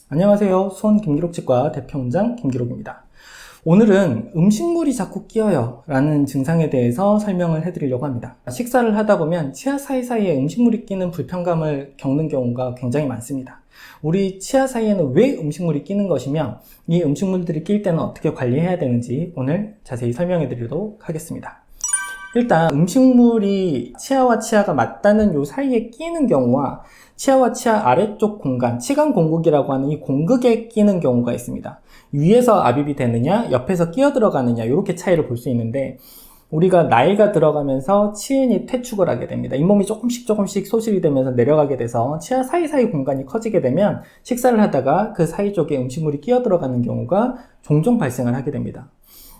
안녕하세요. 수원 김기록치과 대표원장 김기록입니다. 오늘은 음식물이 자꾸 끼어요 라는 증상에 대해서 설명을 해드리려고 합니다. 식사를 하다 보면 치아 사이사이에 음식물이 끼는 불편감을 겪는 경우가 굉장히 많습니다. 우리 치아 사이에는 왜 음식물이 끼는 것이며 이 음식물들이 낄 때는 어떻게 관리해야 되는지 오늘 자세히 설명해 드리도록 하겠습니다. 일단 음식물이 치아와 치아가 맞닿는 요 사이에 끼는 경우와 치아와 치아 아래쪽 공간, 치간 공극이라고 하는 이 공극에 끼는 경우가 있습니다. 위에서 압입이 되느냐, 옆에서 끼어 들어가느냐 이렇게 차이를 볼 수 있는데 우리가 나이가 들어가면서 치은이 퇴축을 하게 됩니다. 잇몸이 조금씩 소실이 되면서 내려가게 돼서 치아 사이사이 공간이 커지게 되면 식사를 하다가 그 사이 쪽에 음식물이 끼어 들어가는 경우가 종종 발생을 하게 됩니다.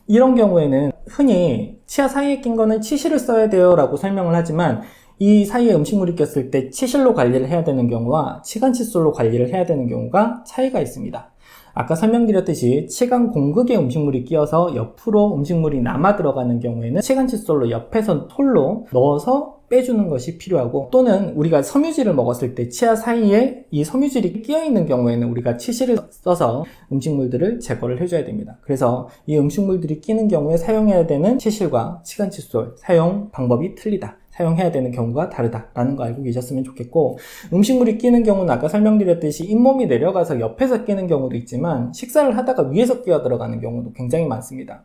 이런 경우에는 흔히 치아 사이에 낀 거는 치실을 써야 돼요 라고 설명을 하지만 이 사이에 음식물이 꼈을 때 치실로 관리를 해야 되는 경우와 치간 칫솔로 관리를 해야 되는 경우가 차이가 있습니다. 아까 설명드렸듯이 치간 공극에 음식물이 끼어서 옆으로 음식물이 남아 들어가는 경우에는 치간 칫솔로 옆에서 톨로 넣어서 빼주는 것이 필요하고, 또는 우리가 섬유질을 먹었을 때 치아 사이에 이 섬유질이 끼어 있는 경우에는 우리가 치실을 써서 음식물들을 제거를 해줘야 됩니다. 그래서 이 음식물들이 끼는 경우에 사용해야 되는 치실과 치간 칫솔 사용 방법이 틀리다, 사용해야 되는 경우가 다르다라는 거 알고 계셨으면 좋겠고, 음식물이 끼는 경우는 아까 설명드렸듯이 잇몸이 내려가서 옆에서 끼는 경우도 있지만 식사를 하다가 위에서 끼어 들어가는 경우도 굉장히 많습니다.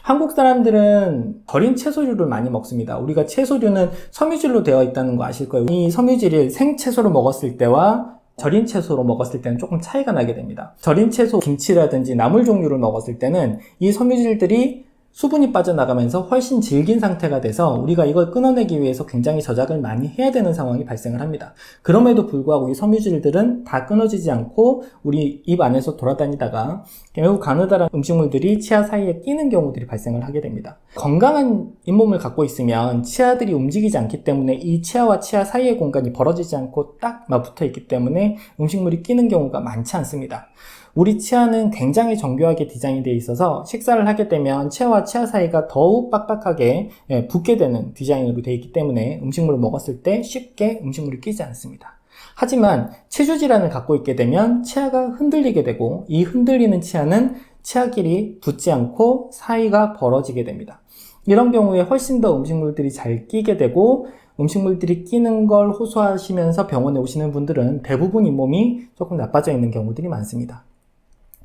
한국 사람들은 절인 채소류를 많이 먹습니다. 우리가 채소류는 섬유질로 되어 있다는 거 아실 거예요. 이 섬유질을 생채소로 먹었을 때와 절인 채소로 먹었을 때는 조금 차이가 나게 됩니다. 절인 채소, 김치라든지 나물 종류를 먹었을 때는 이 섬유질들이 수분이 빠져나가면서 훨씬 질긴 상태가 돼서 우리가 이걸 끊어내기 위해서 굉장히 저작을 많이 해야 되는 상황이 발생을 합니다. 그럼에도 불구하고 이 섬유질들은 다 끊어지지 않고 우리 입 안에서 돌아다니다가 매우 가느다란 음식물들이 치아 사이에 끼는 경우들이 발생을 하게 됩니다. 건강한 잇몸을 갖고 있으면 치아들이 움직이지 않기 때문에 이 치아와 치아 사이의 공간이 벌어지지 않고 딱 맞붙어 있기 때문에 음식물이 끼는 경우가 많지 않습니다. 우리 치아는 굉장히 정교하게 디자인이 되어 있어서 식사를 하게 되면 치아와 치아 사이가 더욱 빡빡하게 붙게 되는 디자인으로 되어 있기 때문에 음식물을 먹었을 때 쉽게 음식물이 끼지 않습니다. 하지만 치주 질환을 갖고 있게 되면 치아가 흔들리게 되고, 이 흔들리는 치아는 치아끼리 붙지 않고 사이가 벌어지게 됩니다. 이런 경우에 훨씬 더 음식물들이 잘 끼게 되고, 음식물들이 끼는 걸 호소하시면서 병원에 오시는 분들은 대부분 잇몸이 조금 나빠져 있는 경우들이 많습니다.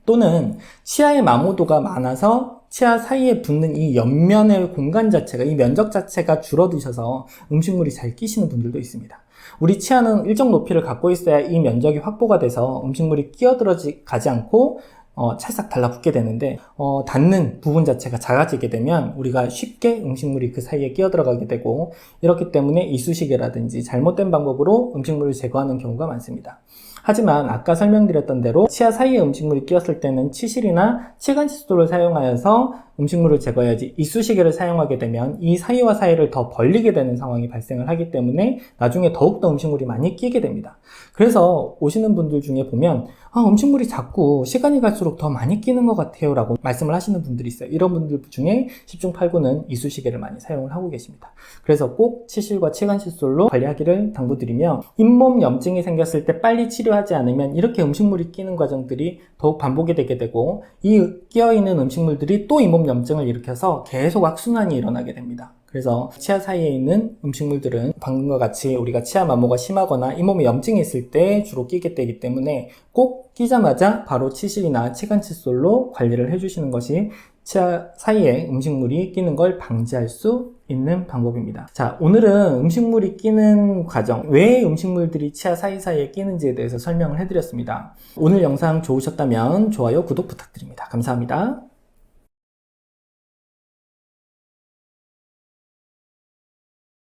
또는 치아의 마모도가 많아서 치아 사이에 붙는 이 옆면의 공간 자체가, 이 면적 자체가 줄어드셔서 음식물이 잘 끼시는 분들도 있습니다. 우리 치아는 일정 높이를 갖고 있어야 이 면적이 확보가 돼서 음식물이 끼어들어가지 않고 찰싹 달라붙게 되는데, 닿는 부분 자체가 작아지게 되면 우리가 쉽게 음식물이 그 사이에 끼어들어가게 되고, 이렇기 때문에 이쑤시개라든지 잘못된 방법으로 음식물을 제거하는 경우가 많습니다. 하지만 아까 설명드렸던 대로 치아 사이에 음식물이 끼었을 때는 치실이나 치간 칫솔을 사용하여서 음식물을 제거해야지, 이쑤시개를 사용하게 되면 이 사이와 사이를 더 벌리게 되는 상황이 발생을 하기 때문에 나중에 더욱더 음식물이 많이 끼게 됩니다. 그래서 오시는 분들 중에 보면 음식물이 자꾸 시간이 갈수록 더 많이 끼는 것 같아요 라고 말씀을 하시는 분들이 있어요. 이런 분들 중에 10중 8구는 이쑤시개를 많이 사용을 하고 계십니다. 그래서 꼭 치실과 치간 칫솔로 관리하기를 당부드리며, 잇몸 염증이 생겼을 때 빨리 치료하지 않으면 이렇게 음식물이 끼는 과정들이 더욱 반복이 되게 되고, 이 끼어있는 음식물들이 또 잇몸 염증을 일으켜서 계속 악순환이 일어나게 됩니다. 그래서 치아 사이에 있는 음식물들은 방금과 같이 우리가 치아 마모가 심하거나 잇몸에 염증이 있을 때 주로 끼게 되기 때문에 꼭 끼자마자 바로 치실이나 치간 칫솔로 관리를 해주시는 것이 치아 사이에 음식물이 끼는 걸 방지할 수 있는 방법입니다. 자, 오늘은 음식물이 끼는 과정, 왜 음식물들이 치아 사이사이에 끼는지에 대해서 설명을 해드렸습니다. 오늘 영상 좋으셨다면 좋아요, 구독 부탁드립니다. 감사합니다.